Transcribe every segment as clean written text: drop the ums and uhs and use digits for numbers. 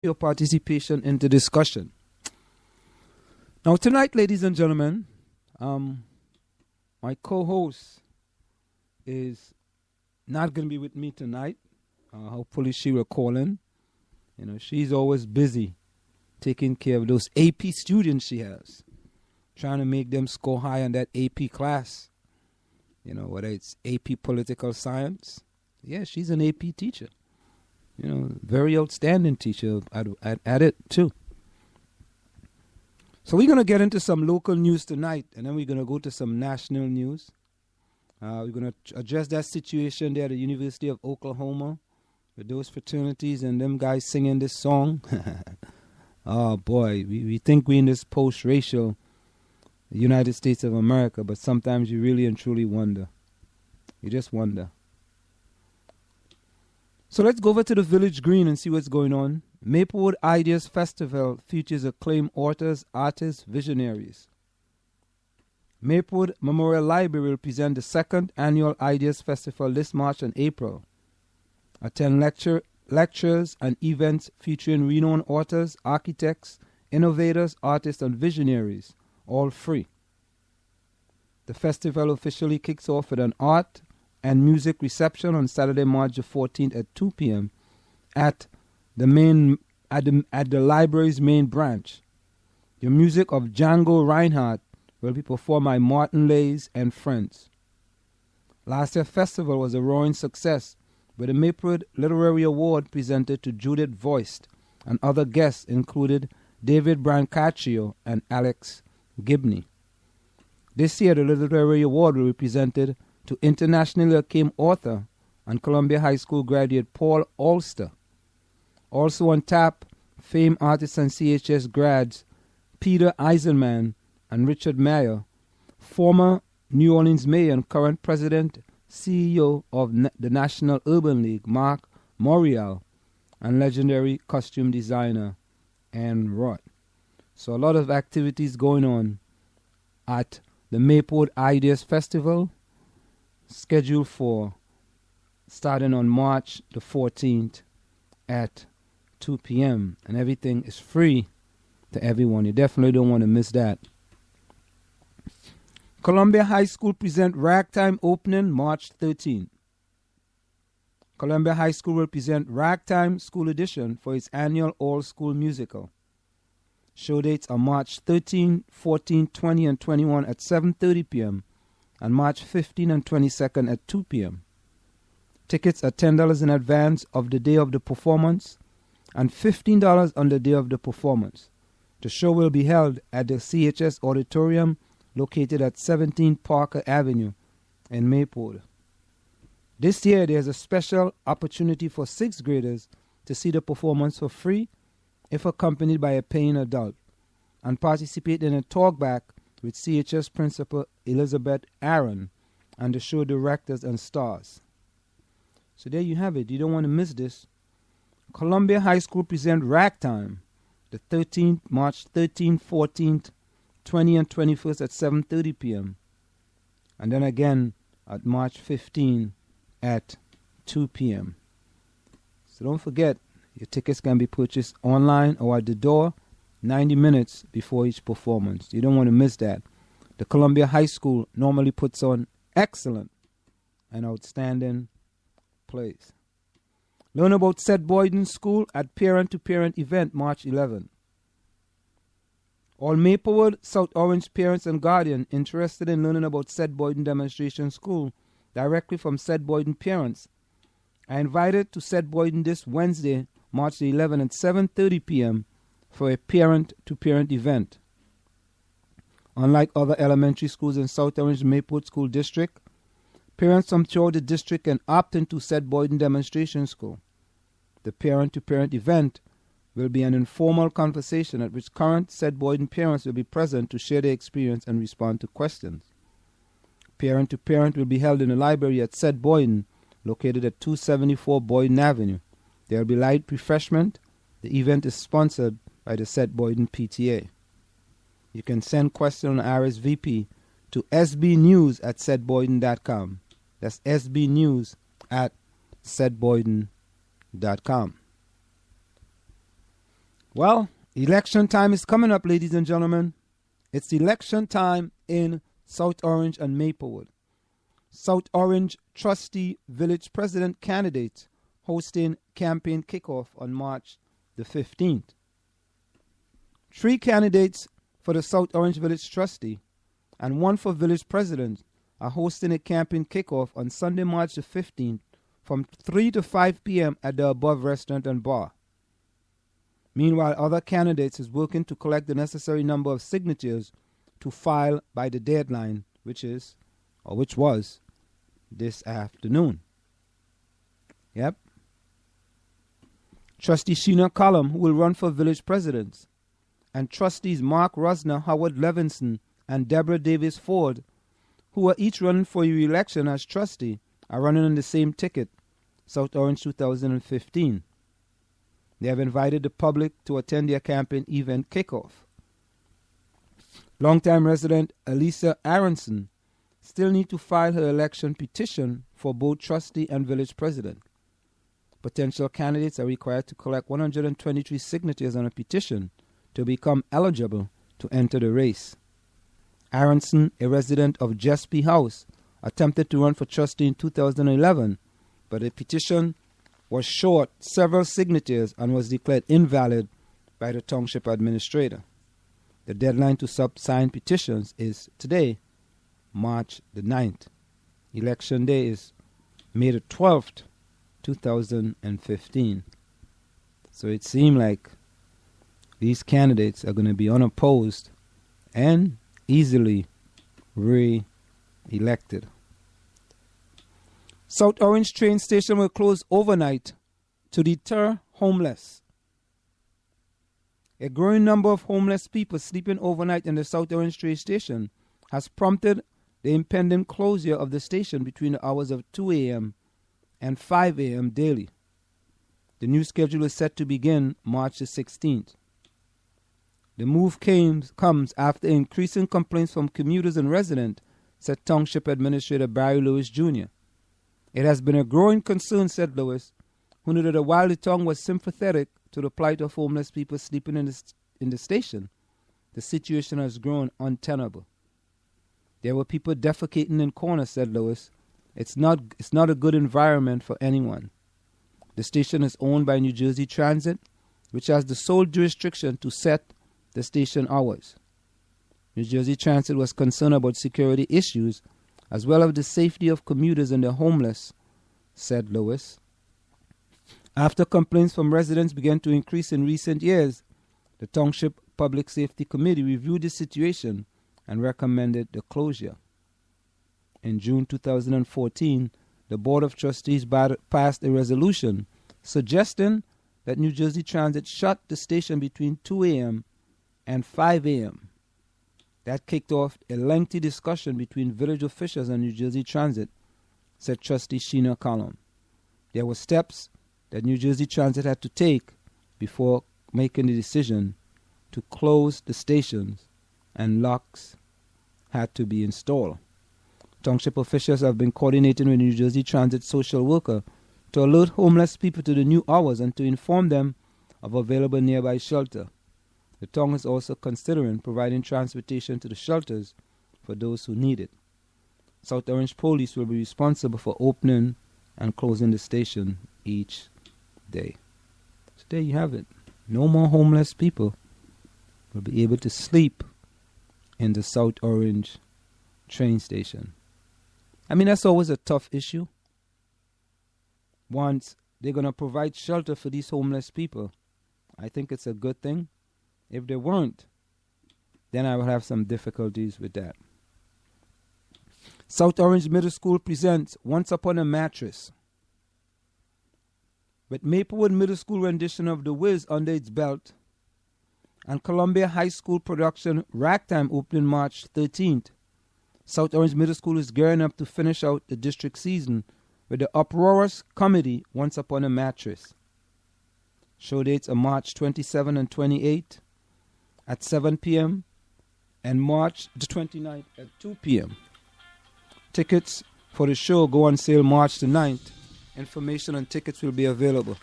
your participation in the discussion. Now, tonight, ladies and gentlemen, my co-host is not going to be with me tonight. Hopefully, she will call in. You know, she's always busy taking care of those AP students she has, trying to make them score high in that AP class. You know, whether it's AP Political Science. Yeah, she's an AP teacher. You know, very outstanding teacher at it, too. So we're going to get into some local news tonight, and then we're going to go to some national news. We're going to address that situation there at the University of Oklahoma with those fraternities and them guys singing this song. Oh, boy, we think we're in this post-racial United States of America, but sometimes you really and truly wonder. You just wonder. So let's go over to the Village Green and see what's going on. Maplewood Ideas Festival features acclaimed authors, artists, visionaries. Maplewood Memorial Library will present the second annual Ideas Festival this March and April. Attend lectures and events featuring renowned authors, architects, innovators, artists, and visionaries, all free. The festival officially kicks off with an art and music reception on Saturday, March the 14th at 2 p.m. at the library's main branch. The music of Django Reinhardt will be performed by Martin Lays and friends. Last year's festival was a roaring success, with the Maplewood Literary Award presented to Judith Voist, and other guests included David Brancaccio and Alex Gibney. This year, the Literary Award will be presented to internationally acclaimed author and Columbia High School graduate Paul Auster. Also on tap, famed artists and CHS grads Peter Eisenman and Richard Mayer, former New Orleans mayor and current president, CEO of the National Urban League, Mark Morial, and legendary costume designer Anne Roth. So a lot of activities going on at the Maplewood Ideas Festival, scheduled for starting on March the 14th at 2 p.m. And everything is free to everyone. You definitely don't want to miss that. Columbia High School present Ragtime opening March 13th. Columbia High School will present Ragtime School Edition for its annual all-school musical. Show dates are March 13, 14, 20, and 21 at 7:30 p.m. and March 15 and 22nd at 2 p.m. Tickets are $10 in advance of the day of the performance and $15 on the day of the performance. The show will be held at the CHS Auditorium located at 17 Parker Avenue in Maplewood. This year there is a special opportunity for 6th graders to see the performance for free if accompanied by a paying adult, and participate in a talkback with CHS Principal Elizabeth Aaron and the show directors and stars. So there you have it. You don't want to miss this. Columbia High School present Ragtime, the 13th, March 13th, 14th, 20 and 21st at 7:30 p.m. And then again at March 15 at 2 p.m. So don't forget, your tickets can be purchased online or at the door 90 minutes before each performance. You don't want to miss that. The Columbia High School normally puts on excellent and outstanding plays. Learn about Seth Boyden School at Parent-to-Parent event March 11. All Maplewood, South Orange parents and guardians interested in learning about Seth Boyden Demonstration School directly from Seth Boyden parents are invited to Seth Boyden this Wednesday, March the 11th at 7:30 p.m. for a parent-to-parent event. Unlike other elementary schools in South Orange Maplewood School District, parents from throughout the district can opt into Seth Boyden Demonstration School. The parent-to-parent event will be an informal conversation at which current Seth Boyden parents will be present to share their experience and respond to questions. Parent-to-parent will be held in the library at Seth Boyden, located at 274 Boyden Avenue. There will be light refreshment. The event is sponsored by the Seth Boyden PTA. You can send questions on RSVP to sbnews@sethboyden.com. That's sbnews@sethboyden.com. Well, election time is coming up, ladies and gentlemen. It's election time in South Orange and Maplewood. South Orange trustee village president candidate hosting campaign kickoff on March the 15th. 3 candidates for the South Orange village trustee and 1 for village president are hosting a campaign kickoff on Sunday, March the 15th from 3 to 5 p.m. at the above restaurant and bar. Meanwhile, other candidates is working to collect the necessary number of signatures to file by the deadline, which was this afternoon. Yep. Trustee Sheena Collum, who will run for village president, and trustees Mark Rosner, Howard Levinson, and Deborah Davis Ford, who are each running for re-election as trustee, are running on the same ticket, South Orange 2015. They have invited the public to attend their campaign event kickoff. Longtime resident Elisa Aronson still needs to file her election petition for both trustee and village president. Potential candidates are required to collect 123 signatures on a petition to become eligible to enter the race. Aronson, a resident of Jespi House, attempted to run for trustee in 2011, but the petition was short several signatures and was declared invalid by the township administrator. The deadline to sign petitions is today, March the 9th. Election day is May the 12th, 2015. So it seemed like these candidates are going to be unopposed and easily re-elected. South Orange train station will close overnight to deter homeless. A growing number of homeless people sleeping overnight in the South Orange train station has prompted the impending closure of the station between the hours of 2 a.m. and 5 a.m. daily. The new schedule is set to begin March the 16th. The move comes after increasing complaints from commuters and residents, said Township Administrator Barry Lewis Jr. It has been a growing concern, said Lewis, who noted that while the town was sympathetic to the plight of homeless people sleeping in the station, the situation has grown untenable. There were people defecating in corners, said Lewis. It's not a good environment for anyone. The station is owned by New Jersey Transit, which has the sole jurisdiction to set the station hours. New Jersey Transit was concerned about security issues as well as the safety of commuters and the homeless, said Lewis. After complaints from residents began to increase in recent years, the Township Public Safety Committee reviewed the situation and recommended the closure. In June 2014, the Board of Trustees passed a resolution suggesting that New Jersey Transit shut the station between 2 a.m. and 5 a.m. That kicked off a lengthy discussion between village officials and New Jersey Transit, said Trustee Sheena Collum. There were steps that New Jersey Transit had to take before making the decision to close the stations, and locks had to be installed. Township officials have been coordinating with New Jersey Transit social worker to alert homeless people to the new hours and to inform them of available nearby shelter. The town is also considering providing transportation to the shelters for those who need it. South Orange Police will be responsible for opening and closing the station each day. So there you have it. No more homeless people will be able to sleep in the South Orange train station. I mean, that's always a tough issue. Once they're going to provide shelter for these homeless people, I think it's a good thing. If they weren't, then I would have some difficulties with that. South Orange Middle School presents Once Upon a Mattress. With Maplewood Middle School rendition of The Wiz under its belt, and Columbia High School production Ragtime opening March 13th, South Orange Middle School is gearing up to finish out the district season with the uproarious comedy Once Upon a Mattress. Show dates are March 27 and 28 at 7 p.m. and March the 29th at 2 p.m. Tickets for the show go on sale March the 9th. Information on tickets will be available.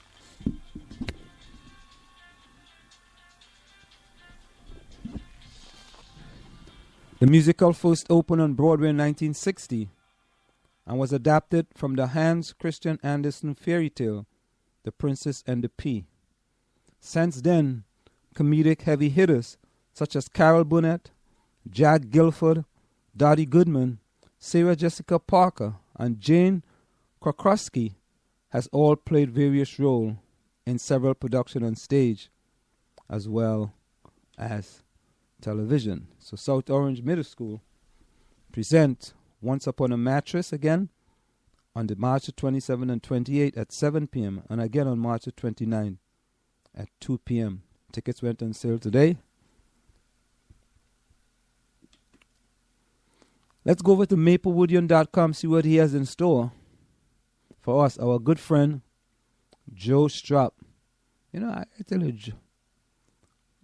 The musical first opened on Broadway in 1960 and was adapted from the Hans Christian Andersen fairy tale, The Princess and the Pea. Since then, comedic heavy hitters such as Carol Burnett, Jack Gilford, Dottie Goodman, Sarah Jessica Parker, and Jane Krakowski has all played various roles in several productions on stage as well as television. So South Orange Middle School present Once Upon a Mattress again on the March the 27th and 28th at 7 p.m. and again on March the 29th at 2 p.m. Tickets went on sale today. Let's go over to maplewoodian.com, see what he has in store for us. Our good friend, Joe Strapp. You know, I tell you,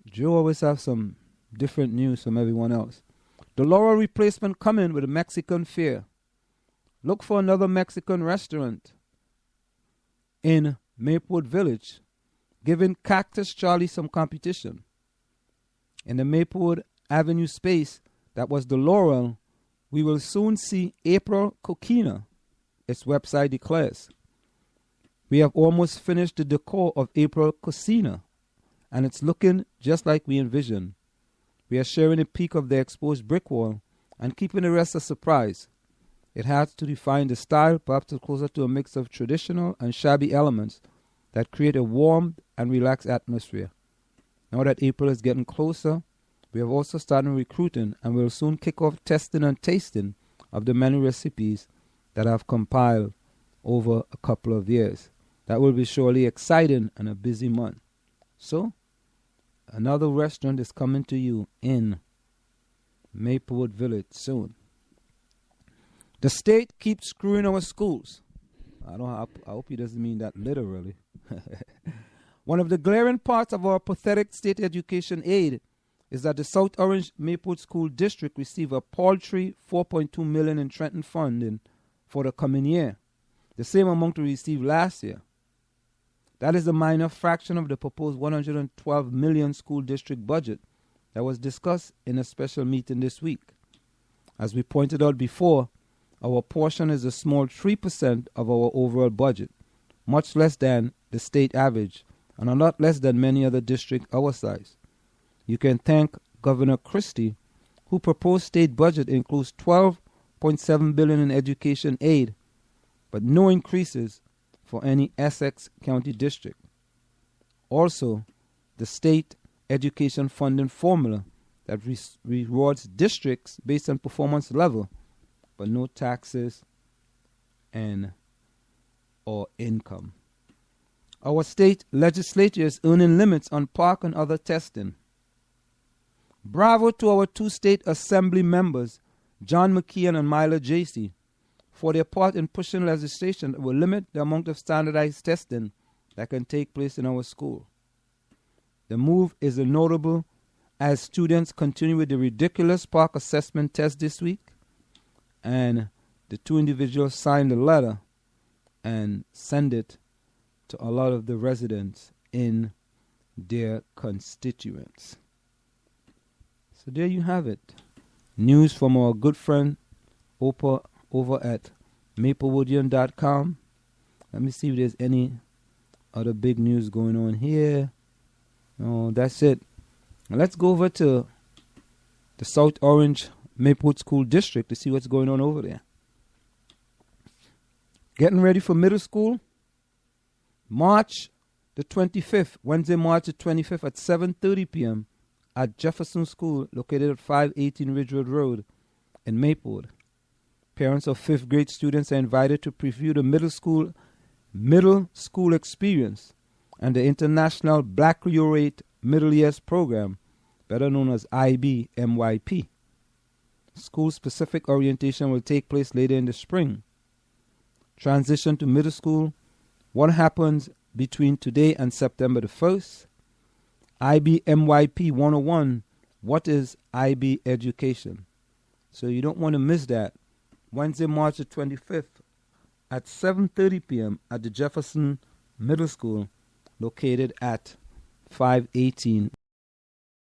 Joe always have some different news from everyone else. The Laurel replacement coming with a Mexican fare. Look for another Mexican restaurant in Maplewood Village, giving Cactus Charlie some competition. In the Maplewood Avenue space that was the Laurel, we will soon see April Coquina, its website declares. We have almost finished the decor of April Cocina, and it's looking just like we envisioned. We are sharing a peek of the exposed brick wall and keeping the rest a surprise. It has to define the style, perhaps closer to a mix of traditional and shabby elements that create a warm and relaxed atmosphere. Now that April is getting closer, we have also started recruiting and will soon kick off testing and tasting of the many recipes that I've compiled over a couple of years. That will be surely exciting and a busy month. So, another restaurant is coming to you in Maplewood Village soon. The state keeps screwing our schools. I hope he doesn't mean that literally. One of the glaring parts of our pathetic state education aid is that the South Orange Maplewood School District received a paltry $4.2 million in Trenton funding for the coming year, the same amount we received last year. That is a minor fraction of the proposed $112 million school district budget that was discussed in a special meeting this week. As we pointed out before, our portion is a small 3% of our overall budget, much less than the state average, and a lot less than many other districts our size. You can thank Governor Christie, who proposed state budget includes $12.7 billion in education aid, but no increases for any Essex County district. Also, the state education funding formula that rewards districts based on performance level, but no taxes or income. Our state legislature is earning limits on park and other testing. Bravo to our two state assembly members, John McKeon and Myla Jacey, for their part in pushing legislation that will limit the amount of standardized testing that can take place in our school. The move is notable as students continue with the ridiculous park assessment test this week, and the two individuals signed a letter and send it to a lot of the residents in their constituents. So there you have it. News from our good friend Oprah over at maplewoodian.com. Let me see if there's any other big news going on here. No, that's it. Now let's go over to the South Orange Maplewood School District to see what's going on over there. Getting ready for middle school. March the 25th, Wednesday, March the 25th at 7:30 p.m. at Jefferson School, located at 518 Ridgewood Road in Maplewood. Parents of 5th grade students are invited to preview the middle school experience and the International Baccalaureate Middle Years Program, better known as IBMYP. School-specific orientation will take place later in the spring. Transition to middle school. What happens between today and September the 1st? IBMYP 101. What is IB education? So you don't want to miss that. Wednesday, March the 25th at 7:30 p.m. at the Jefferson Middle School, located at 518